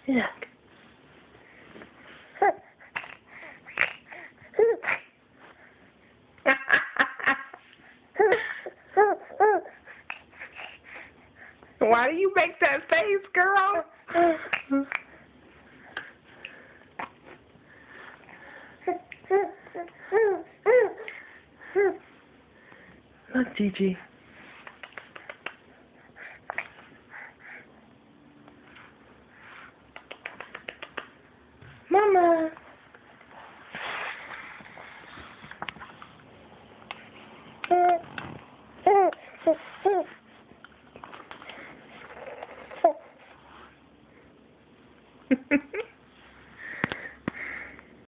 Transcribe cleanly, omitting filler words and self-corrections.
Look. Why do you make that face, girl? Look, Gigi.